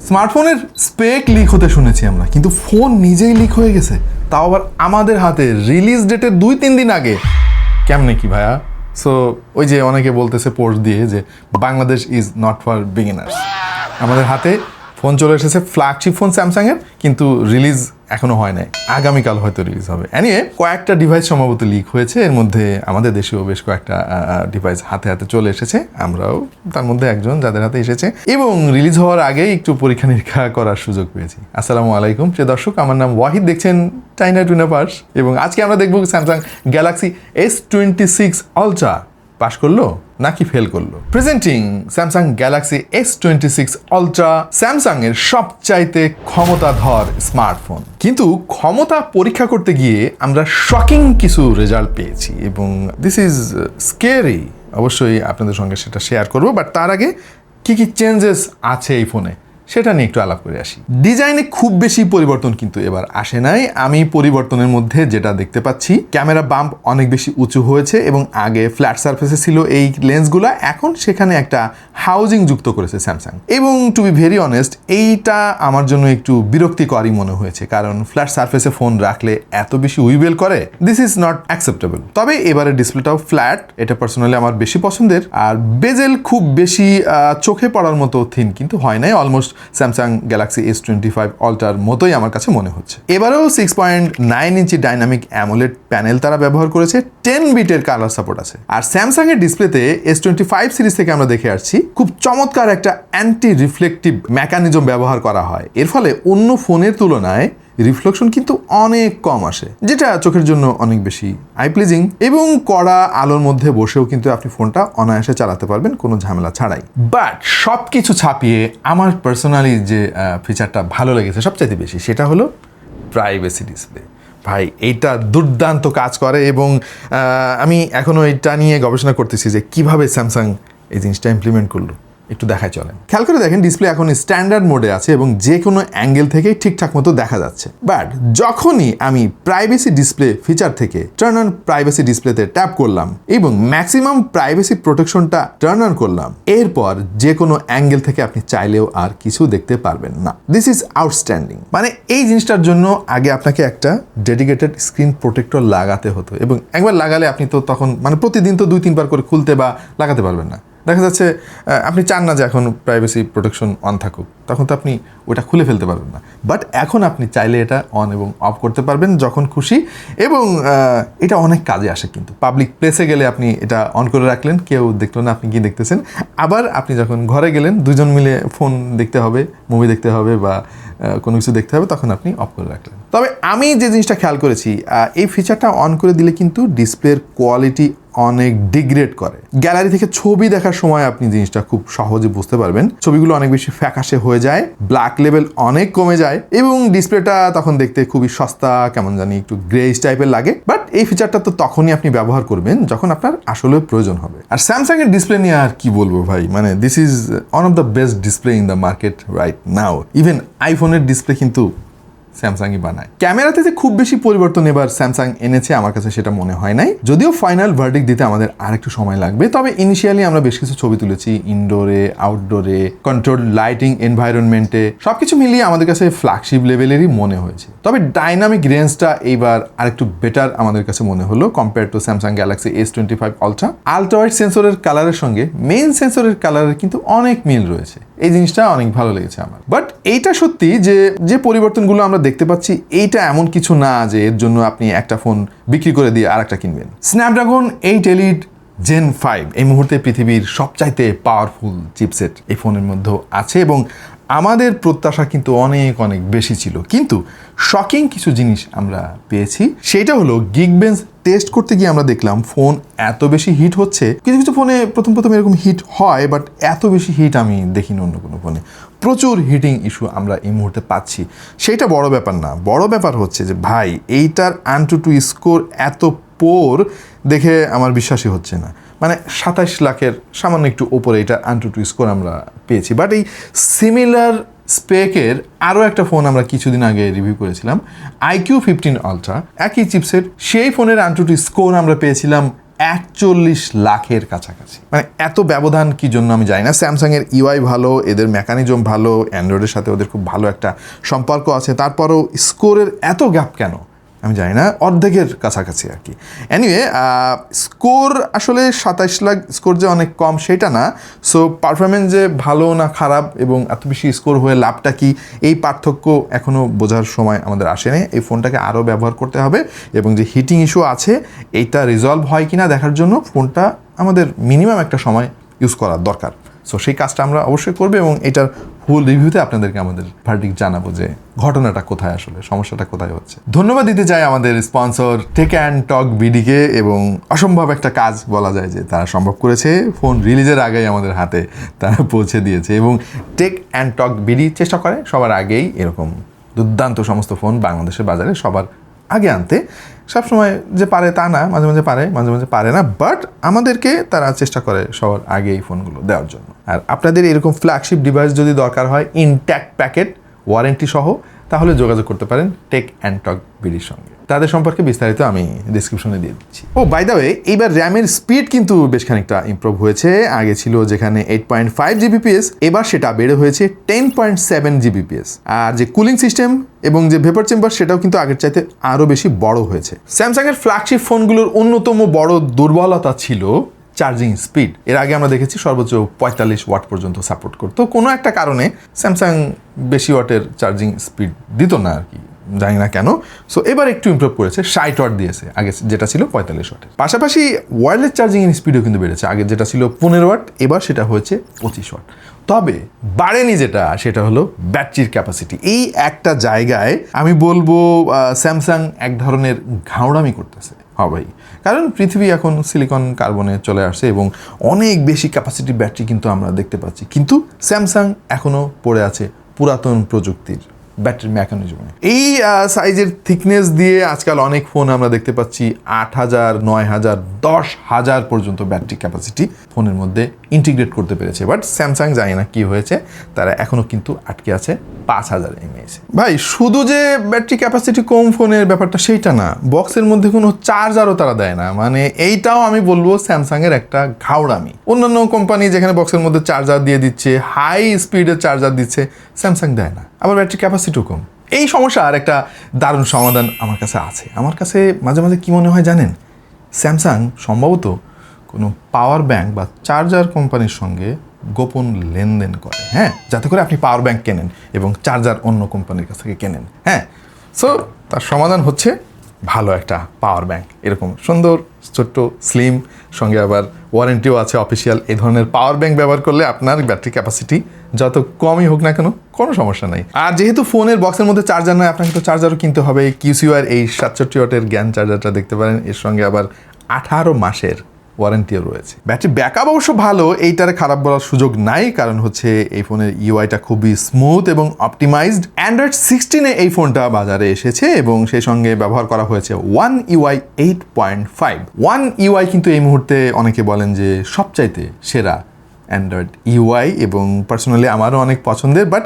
স্মার্টফোনের spec leak হতে শুনেছি আমরা, কিন্তু ফোন নিজেই লিক হয়ে গেছে, তাও আবার আমাদের হাতে রিলিজ ডেটের 2-3 দিন আগে। কেমনে কি ভাইয়া? সো ওই যে অনেকে বলতেছে পোস্ট দিয়ে যে Bangladesh is not for beginners. আমাদের হাতে ফোন চলে এসেছে, ফ্ল্যাগশিপ ফোন স্যামসাংয়ের, কিন্তু রিলিজ এখনো হয় নাই, আগামীকাল হয়তো রিলিজ হবে। এনিওয়ে কয়েকটা ডিভাইস সম্ভবত লিক হয়েছে, এর মধ্যে আমাদের দেশেও বেশ কয়েকটা ডিভাইস হাতে হাতে চলে এসেছে, আমরাও তার মধ্যে একজন যাদের হাতে এসেছে এবং রিলিজ হওয়ার আগেই একটু পরীক্ষা নিরীক্ষা করার সুযোগ পেয়েছি। আসসালামু আলাইকুম প্রিয় দর্শক, আমার নাম ওয়াহিদ, দেখছেন চাইনা টুনা পার্স এবং আজকে আমরা দেখব Samsung Galaxy S26 ultra pass করলো নাকি ফেল করলো। Presenting Samsung Galaxy S26 ultra, Samsung এর সবচাইতে ক্ষমতাধর স্মার্টফোন। কিন্তু ক্ষমতা পরীক্ষা করতে গিয়ে আমরা শকিং কিছু রেজাল্ট পেয়েছি এবং দিস ইজ স্কেরি। অবশ্যই আপনাদের সঙ্গে সেটা শেয়ার করবো, বাট তার আগে কি কি চেঞ্জেস আছে এই ফোনে সেটা নিয়ে একটু আলাপ করে আসি। ডিজাইনে খুব বেশি পরিবর্তন কিন্তু এবার আসে নাই। আমি পরিবর্তনের মধ্যে যেটা দেখতে পাচ্ছি, ক্যামেরা বাম্প অনেক বেশি উঁচু হয়েছে এবং আগে ফ্ল্যাট সারফেসে ছিল এই লেন্সগুলো, এখন সেখানে একটা হাউজিং যুক্ত করেছে স্যামসাং। এবং টু বি ভেরি অনেস্ট, এইটা আমার জন্য একটু বিরক্তিকরই মনে হয়েছে, কারণ ফ্ল্যাট সারফেসে ফোন রাখলে এত বেশি উইবেল করে, দিস ইজ নট অ্যাকসেপ্টেবল। তবে এবারে ডিসপ্লেটাও ফ্ল্যাট, এটা পার্সোনালি আমার বেশি পছন্দের। আর বেজেল খুব বেশি চোখে পড়ার মতো থিন কিন্তু হয় নাই, অলমোস্ট স্যামসাং গ্যালাক্সি S25 আলট্রার মতোই আমার কাছে মনে হচ্ছে। এবারেও 6.9 ইঞ্চি ডাইনামিক অ্যামোলেড প্যানেল তারা ব্যবহার করেছে, 10 বিটের কালার সাপোর্ট আছে। আর স্যামসাং এর ডিসপ্লেতে S25 সিরিজ থেকে আমরা দেখে আসছি খুব চমৎকার একটা অ্যান্টি রিফ্লেকটিভ মেকানিজম ব্যবহার করা হয়। এর ফলে অন্য ফোনের তুলনায় রিফ্লেকশন কিন্তু অনেক কম আসে, যেটা চোখের জন্য অনেক বেশি আই প্লিজিং এবং কড়া আলোর মধ্যে বসেও কিন্তু আপনি ফোনটা অনায়াসে চালাতে পারবেন কোনো ঝামেলা ছাড়াই। বাট সব কিছু ছাপিয়ে আমার পার্সোনালি যে ফিচারটা ভালো লেগেছে সবচাইতে বেশি, সেটা হলো প্রাইভেসি ডিসপ্লে। ভাই এইটা দুর্দান্ত কাজ করে এবং আমি এখনও এটা নিয়ে গবেষণা করতেছি যে কিভাবে স্যামসাং এই জিনিসটা ইমপ্লিমেন্ট করলো। একটু দেখায় চলেন, খেয়াল করে দেখেন ডিসপ্লে এখন স্ট্যান্ডার্ড মোডে আছে এবং যে কোনো অ্যাঙ্গেল থেকেই ঠিকঠাক মতো দেখা যাচ্ছে। বাট যখনই আমি প্রাইভেসি ডিসপ্লে ফিচার থেকে টার্ন অন প্রাইভেসি ডিসপ্লেতে ট্যাপ করলাম এবং ম্যাক্সিমাম প্রাইভেসি প্রোটেকশনটা টার্ন অন করলাম, এরপর যে কোনো অ্যাঙ্গেল থেকে আপনি চাইলেও আর কিছু দেখতে পারবেন না। This is outstanding. মানে এই জিনিসটার জন্য আগে আপনাকে একটা ডেডিকেটেড স্ক্রিন প্রোটেক্টর লাগাতে হতো এবং একবার লাগালে আপনি তো তখন মানে প্রতিদিন তো 2-3 বার করে খুলতে বা লাগাতে পারবেন না। দেখা যাচ্ছে আপনি চান না যে এখন প্রাইভেসি প্রোটেকশন অন থাকুক, তখন তো আপনি ওটা খুলে ফেলতে পারবেন না। বাট এখন আপনি চাইলে এটা অন এবং অফ করতে পারবেন যখন খুশি এবং এটা অনেক কাজে আসে। কিন্তু পাবলিক প্লেসে গেলে আপনি এটা অন করে রাখলেন, কেউ দেখলো না আপনি কি দেখতেছেন। আবার আপনি যখন ঘরে গেলেন, দুজন মিলে ফোন দেখতে হবে, মুভি দেখতে হবে বা কোনো কিছু দেখতে হবে, তখন আপনি অফ করে রাখলেন। তবে আমি যে জিনিসটা খেয়াল করেছি, এই ফিচারটা অন করে দিলে কিন্তু ডিসপ্লের কোয়ালিটি অনেক ডিগ্রেড করে। গ্যালারি থেকে ছবি দেখার সময় আপনি জিনিসটা খুব সহজে বুঝতে পারবেন, ছবিগুলো অনেক বেশি ফ্যাকাশে হয়ে যায়, ব্ল্যাক লেভেল অনেক কমে যায় এবং ডিসপ্লেটা তখন দেখতে খুবই সস্তা, কেমন জানি একটু গ্রেইশ টাইপের লাগে। বাট এই ফিচারটা তো তখনই আপনি ব্যবহার করবেন যখন আপনার আসলে প্রয়োজন হবে। আর স্যামসাং এর ডিসপ্লে নিয়ে আর কি বলবো ভাই, মানে this is one of the best display in the market right now. Even আইফোনের ডিসপ্লে কিন্তু স্যামসাংই বানায়। ক্যামেরাতে যে খুব বেশি পরিবর্তন এবার স্যামসাং এনেছে আমার কাছে সেটা মনে হয় নাই, যদিও ফাইনাল ভার্ডিক্ট দিতে আমাদের আরেকটু সময় লাগবে। তবে ইনিশিয়ালি আমরা বেশ কিছু ছবি তুলেছি, ইনডোরে, আউটডোরে, কন্ট্রোল লাইটিং এনভায়রনমেন্টে, সবকিছু মিলিয়ে আমাদের কাছে ফ্ল্যাগশিপ লেভেলেরই মনে হয়েছে। তবে ডাইনামিক রেঞ্জটা এইবার আরেকটু বেটার আমাদের কাছে মনে হলো compare to Samsung Galaxy S25 ultra. Ultra wide সেন্সরের কালারের সঙ্গে মেইন সেন্সরের কালারের কিন্তু অনেক মিল রয়েছে, এই জিনিসটা অনেক ভালো লেগেছে আমার। বাট এইটা সত্যি যে পরিবর্তনগুলো আমরা দেখতে পাচ্ছি, এইটা এমন কিছু না যে এর জন্য আপনি একটা ফোন বিক্রি করে দিয়ে আরেকটা কিনবেন। স্ন্যাপড্রাগন 8 এলিট Gen 5 এই মুহূর্তে পৃথিবীর সবচাইতে পাওয়ারফুল চিপসেট এই ফোনের মধ্যেও আছে এবং আমাদের প্রত্যাশা কিন্তু অনেক অনেক বেশি ছিল। কিন্তু শকিং কিছু জিনিস আমরা পেয়েছি, সেটা হলো গিগবেঞ্চ টেস্ট করতে গিয়ে আমরা দেখলাম ফোন এত বেশি হিট হচ্ছে। কিছু কিছু ফোনে প্রথম এরকম হিট হয়, বাট এত বেশি হিট আমি দেখিনি অন্য কোনো ফোনে। প্রচুর হিটিং ইস্যু আমরা এই মুহূর্তে পাচ্ছি। সেইটা বড় ব্যাপার না, বড় ব্যাপার হচ্ছে যে ভাই এইটার AnTuTu স্কোর এত পোর দেখে আমার বিশ্বাসই হচ্ছে না। মানে 27 লাখের সামান্য একটু ওপরে এটা AnTuTu স্কোর আমরা পেয়েছি। বাট এই সিমিলার স্পেকের আরও একটা ফোন আমরা কিছুদিন আগে রিভিউ করেছিলাম, iQOO 15 আলট্রা, একই চিপসেট, সেই ফোনের AnTuTu স্কোর আমরা পেয়েছিলাম 41 লাখের কাছাকাছি। মানে এত ব্যবধান কি জন্য আমি জানি না। স্যামসাংয়ের ইউআই ভালো, এদের মেকানিজম ভালো, অ্যান্ড্রয়েডের সাথে ওদের খুব ভালো একটা সম্পর্ক আছে, তারপরেও স্কোরের এত গ্যাপ কেন আমি জানি না, অর্ধেকের কাছাকাছি আর কি। এনিওয়ে, স্কোর আসলে 27 লাখ স্কোর যে অনেক কম সেটা না। সো পারফরমেন্স যে ভালো না খারাপ এবং এত বেশি স্কোর হয়ে লাভটা কি, এই পার্থক্য এখনও বোঝার সময় আমাদের আসেনি। এই ফোনটাকে আরও ব্যবহার করতে হবে এবং যে হিটিং ইস্যু আছে এইটা রিজলভ হয় কিনা দেখার জন্য ফোনটা আমাদের মিনিমাম একটা সময় ইউজ করার দরকার। সো সেই কাজটা আমরা অবশ্যই করবো এবং এটার ফুল রিভিউতে আপনাদেরকে আমাদের ভার্ডিক্ট জানাবো যে ঘটনাটা কোথায়, আসলে সমস্যাটা কোথায় হচ্ছে। ধন্যবাদ দিতে চাই আমাদের স্পন্সর টেক অ্যান্ড টক বিডিকে, এবং অসম্ভব একটা কাজ বলা যায় যে তারা সম্ভব করেছে। ফোন রিলিজের আগেই আমাদের হাতে তারা পৌঁছে দিয়েছে এবং টেক অ্যান্ড টক বিডি চেষ্টা করে সবার আগেই এরকম দুর্দান্ত সমস্ত ফোন বাংলাদেশের বাজারে সবার আগে আনতে। সবসময় যে পারে তা না, মাঝে মাঝে পারে, মাঝে মাঝে পারে না, বাট আমাদেরকে তারা চেষ্টা করে সবার আগে এই ফোনগুলো দেওয়ার জন্য। আর আপনাদের এরকম ফ্ল্যাগশিপ ডিভাইস যদি দরকার হয় ইনট্যাক্ট প্যাকেট ওয়ারেন্টি সহ, তাহলে যোগাযোগ করতে পারেন টেক অ্যান্ড টক বিডির সঙ্গে। তাদের সম্পর্কে বিস্তারিত আমি ডিসক্রিপশনে দিয়ে দিচ্ছি। ও বাই দ্য ওয়ে, এইবার র্যামের স্পিড কিন্তু বেশ খানিকটা ইমপ্রুভ হয়েছে। আগে ছিল যেখানে 8.5 জিবিপিএস, এবার সেটা বেড়ে হয়েছে 10.7 জিবিপিএস। আর যে কুলিং সিস্টেম এবং যে ভেপার চেম্বার সেটাও কিন্তু আগের চাইতে আরও বেশি বড় হয়েছে। স্যামসাংয়ের ফ্ল্যাগশিপ ফোনগুলোর অন্যতম বড় দুর্বলতা ছিল চার্জিং স্পিড। এর আগে আমরা দেখেছি সর্বোচ্চ 45 ওয়াট পর্যন্ত সাপোর্ট করতো, কোনো একটা কারণে স্যামসাং বেশি ওয়াটের চার্জিং স্পিড দিত না আর কি, জানি না কেন। সো এবার একটু ইমপ্রুভ করেছে, 60 ওয়াট দিয়েছে, আগে যেটা ছিল 45 ওয়াটের। পাশাপাশি ওয়্যারলেস চার্জিং এর স্পিডও কিন্তু বেড়েছে, আগে যেটা ছিল 15 ওয়াট, এবার সেটা হয়েছে 25 ওয়াট। তবে বাড়েনি যেটা, সেটা হলো ব্যাটারির ক্যাপাসিটি। এই একটা জায়গায় আমি বলবো স্যামসাং এক ধরনের ঘাউড়ামি করতেছে। হ্যাঁ ভাই, কারণ পৃথিবী এখন সিলিকন কার্বনে চলে আসছে এবং অনেক বেশি ক্যাপাসিটি ব্যাটারি কিন্তু আমরা দেখতে পাচ্ছি, কিন্তু স্যামসাং এখনও পড়ে আছে পুরাতন প্রযুক্তির ব্যাটারি মেকানিজমে। এই সাইজের থিকনেস দিয়ে আজকাল অনেক ফোন আমরা দেখতে পাচ্ছি 8000, 9000, 10000 পর্যন্ত ব্যাটারি ক্যাপাসিটি ফোনের মধ্যে ইন্টিগ্রেট করতে পেরেছে। বাট স্যামসাং জানি না কি হয়েছে, তারা এখনও কিন্তু আটকে আছে 5000 mAh। ভাই, শুধু যে ব্যাটারি ক্যাপাসিটি কম ফোনের ব্যাপারটা সেইটা না, বক্সের মধ্যে কোনো চার্জারও তারা দেয় না। মানে এইটাও আমি বলবো স্যামসাংয়ের একটা ঘাউড়ামি। অন্যান্য কোম্পানি যেখানে বক্সের মধ্যে চার্জার দিয়ে দিচ্ছে, হাই স্পিডের চার্জার দিচ্ছে, স্যামসাং দেয় না, আবার ব্যাটারি ক্যাপাসিটিও কম। এই সমস্যার একটা দারুণ সমাধান আমার কাছে আছে। আমার কাছে মাঝে মাঝে কী মনে হয় জানেন, স্যামসাং সম্ভবত কোনো পাওয়ার ব্যাংক বা চার্জার কোম্পানির সঙ্গে গোপন লেনদেন করে, হ্যাঁ, যাতে করে আপনি পাওয়ার ব্যাংক কেনেন এবং চার্জার অন্য কোম্পানির কাছ থেকে কেনেন। হ্যাঁ, সো তার সমাধান হচ্ছে ভালো একটা পাওয়ার ব্যাংক, এরকম সুন্দর ছোট্ট স্লিম, সঙ্গে আবার ওয়ারেন্টিও আছে অফিসিয়াল। এই ধরনের পাওয়ার ব্যাংক ব্যবহার করলে আপনার ব্যাটারি ক্যাপাসিটি যত কমই হোক না কেন কোনো সমস্যা নাই। আর যেহেতু ফোনের বক্সের মধ্যে চার্জার নয়, আপনাকে তো চার্জারও কিনতে হবে। কিউসিওয়ার এই 67 ওয়াটের জ্ঞান চার্জারটা দেখতে পারেন, এর সঙ্গে আবার 18 মাসের ওয়ারেন্টিও রয়েছে। ব্যাটারি ব্যাকআপ অবশ্য ভালো, এইটারে খারাপ বলার সুযোগ নাই, কারণ হচ্ছে এই ফোনের ইউআইটা খুবই স্মুথ এবং অপটিমাইজড। অ্যান্ড্রয়েড 16-এ এই ফোনটা বাজারে এসেছে এবং সেই সঙ্গে ব্যবহার করা হয়েছে One UI 8.5। One UI কিন্তু এই মুহূর্তে অনেকে বলেন যে সবচাইতে সেরা অ্যান্ড্রয়েড ইউআই এবং পার্সোনালি আমারও অনেক পছন্দের। বাট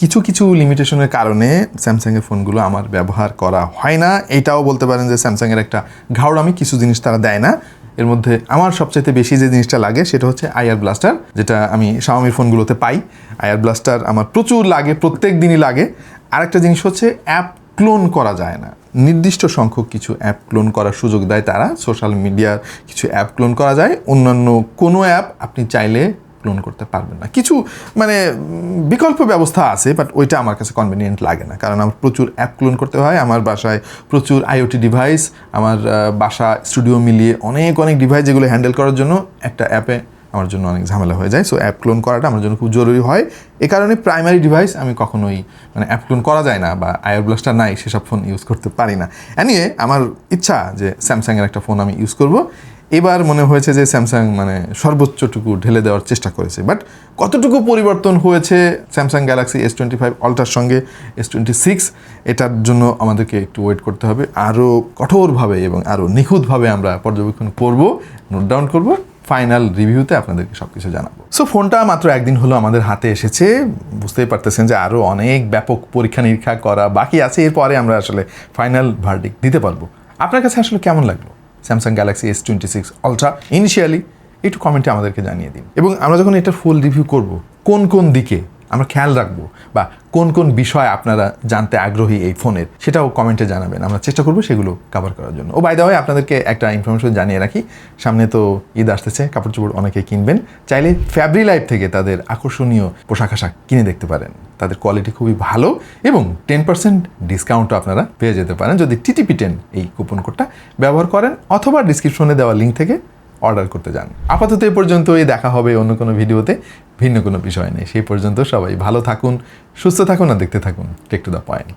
কিছু কিছু লিমিটেশনের কারণে স্যামসাংয়ের ফোনগুলো আমার ব্যবহার করা হয় না। এটাও বলতে পারেন যে স্যামসাংয়ের একটা ঘাউড়ামি, কিছু জিনিস তারা দেয় না। এর মধ্যে আমার সবচাইতে বেশি যে জিনিসটা লাগে সেটা হচ্ছে আইআর ব্লাস্টার, যেটা আমি শাওমির ফোনগুলোতে পাই। আইআর ব্লাস্টার আমার প্রচুর লাগে, প্রত্যেক দিনই লাগে। আরেকটা জিনিস হচ্ছে অ্যাপ ক্লোন করা যায় না, নির্দিষ্ট সংখ্যক কিছু অ্যাপ ক্লোন করার সুযোগ দেয় তারা। সোশ্যাল মিডিয়ার কিছু অ্যাপ ক্লোন করা যায়, অন্যান্য কোনো অ্যাপ আপনি চাইলে ক্লোন করতে পারবেন না। কিছু মানে বিকল্প ব্যবস্থা আছে, বাট ওইটা আমার কাছে কনভিনিয়েন্ট লাগে না, কারণ আমার প্রচুর অ্যাপ ক্লোন করতে হয়। আমার বাসায় প্রচুর আইওটি ডিভাইস, আমার বাসা স্টুডিও মিলিয়ে অনেক ডিভাইস, যেগুলো হ্যান্ডেল করার জন্য একটা অ্যাপে আমার জন্য অনেক ঝামেলা হয়ে যায়। সো অ্যাপ ক্লোন করাটা আমার জন্য খুব জরুরি হয়। এ কারণে প্রাইমারি ডিভাইস আমি কখনোই মানে অ্যাপ ক্লোন করা যায় না বা আইআর ব্লাস্টার নাই সেসব ফোন ইউজ করতে পারি না। এনিওয়ে, আমার ইচ্ছা যে স্যামসাংয়ের একটা ফোন আমি ইউজ করব। এবার মনে হয়েছে যে স্যামসাং মানে সর্বোচ্চটুকু ঢেলে দেওয়ার চেষ্টা করেছে। বাট কতটুকু পরিবর্তন হয়েছে স্যামসাং গ্যালাক্সি S25 আল্ট্রার সঙ্গে S26, এটার জন্য আমাদেরকে একটু ওয়েট করতে হবে। আরও কঠোরভাবে এবং আরও নিখুঁতভাবে আমরা পর্যবেক্ষণ করব, নোট ডাউন করব, ফাইনাল রিভিউতে আপনাদেরকে সব কিছু জানাবো। সো ফোনটা মাত্র একদিন হলো আমাদের হাতে এসেছে, বুঝতেই পারতেছেন যে আরও অনেক ব্যাপক পরীক্ষা নিরীক্ষা করা বাকি আছে। এরপরে আমরা আসলে ফাইনাল ভার্ডিক্ট দিতে পারবো। আপনার কাছে আসলে কেমন লাগলো Samsung Galaxy S26 ultra initially, একটু কমেন্টে আমাদেরকে জানিয়ে দিন। এবং আমরা যখন এটা ফুল রিভিউ করব, কোন কোন দিকে আমরা খেয়াল রাখবো বা কোন কোন বিষয় আপনারা জানতে আগ্রহী এই ফোনের, সেটাও কমেন্টে জানাবেন। আমরা চেষ্টা করবো সেগুলো কভার করার জন্য। ও বাই দ্য ওয়ে, আপনাদেরকে একটা ইনফরমেশন জানিয়ে রাখি, সামনে তো ঈদ আসতেছে, কাপড় চোপড় অনেকে কিনবেন, চাইলে ফ্যাব্রি লাইফ থেকে তাদের আকর্ষণীয় পোশাক আশাক কিনে দেখতে পারেন। তাদের কোয়ালিটি খুবই ভালো এবং 10% ডিসকাউন্টও আপনারা পেয়ে যেতে পারেন যদি TTP10 এই কুপন কোডটা ব্যবহার করেন, অথবা ডিসক্রিপশনে দেওয়া লিঙ্ক থেকে অর্ডার করতে যান। আপাতত এ পর্যন্তই, দেখা হবে অন্য কোনো ভিডিওতে ভিন্ন কোনো বিষয় নেই। সেই পর্যন্ত সবাই ভালো থাকুন, সুস্থ থাকুন আর দেখতে থাকুন টেক টু দ্য পয়েন্ট।